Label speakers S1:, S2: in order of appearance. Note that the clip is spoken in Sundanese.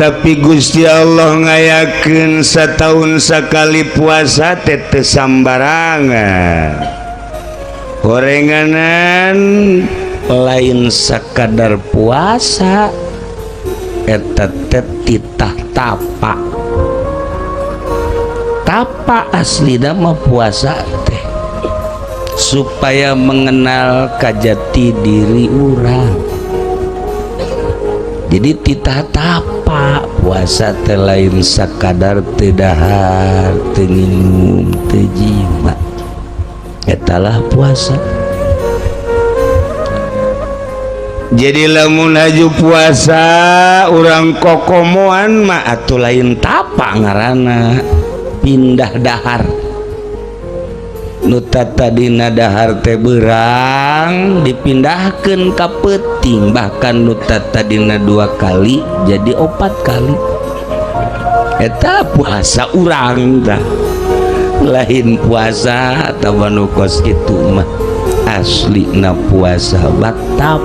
S1: tapi Gusti Allah ngayakeun satahun sakali puasa teh sambarangan. Gorenganan lain sakadar puasa, eta teh titah tapa. Tapa aslina mah puasa teh supaya mengenal kajati diri urang. Jadi titah tapa puasa teh lain sakadar teu dahar, teu nginum, teu jima. Etalah puasa. Jadi lamun haju puasa urang kokomoan mah atuh lain tapa ngaranna, pindah dahar. Nu tadina dahar teh beurang dipindahkeun ka peuting, bahkan nu tadina 2 kali jadi 4 kali. Eta puasa urang tah. Lain puasa atawa nu kos kitu mah aslina puasa baktap.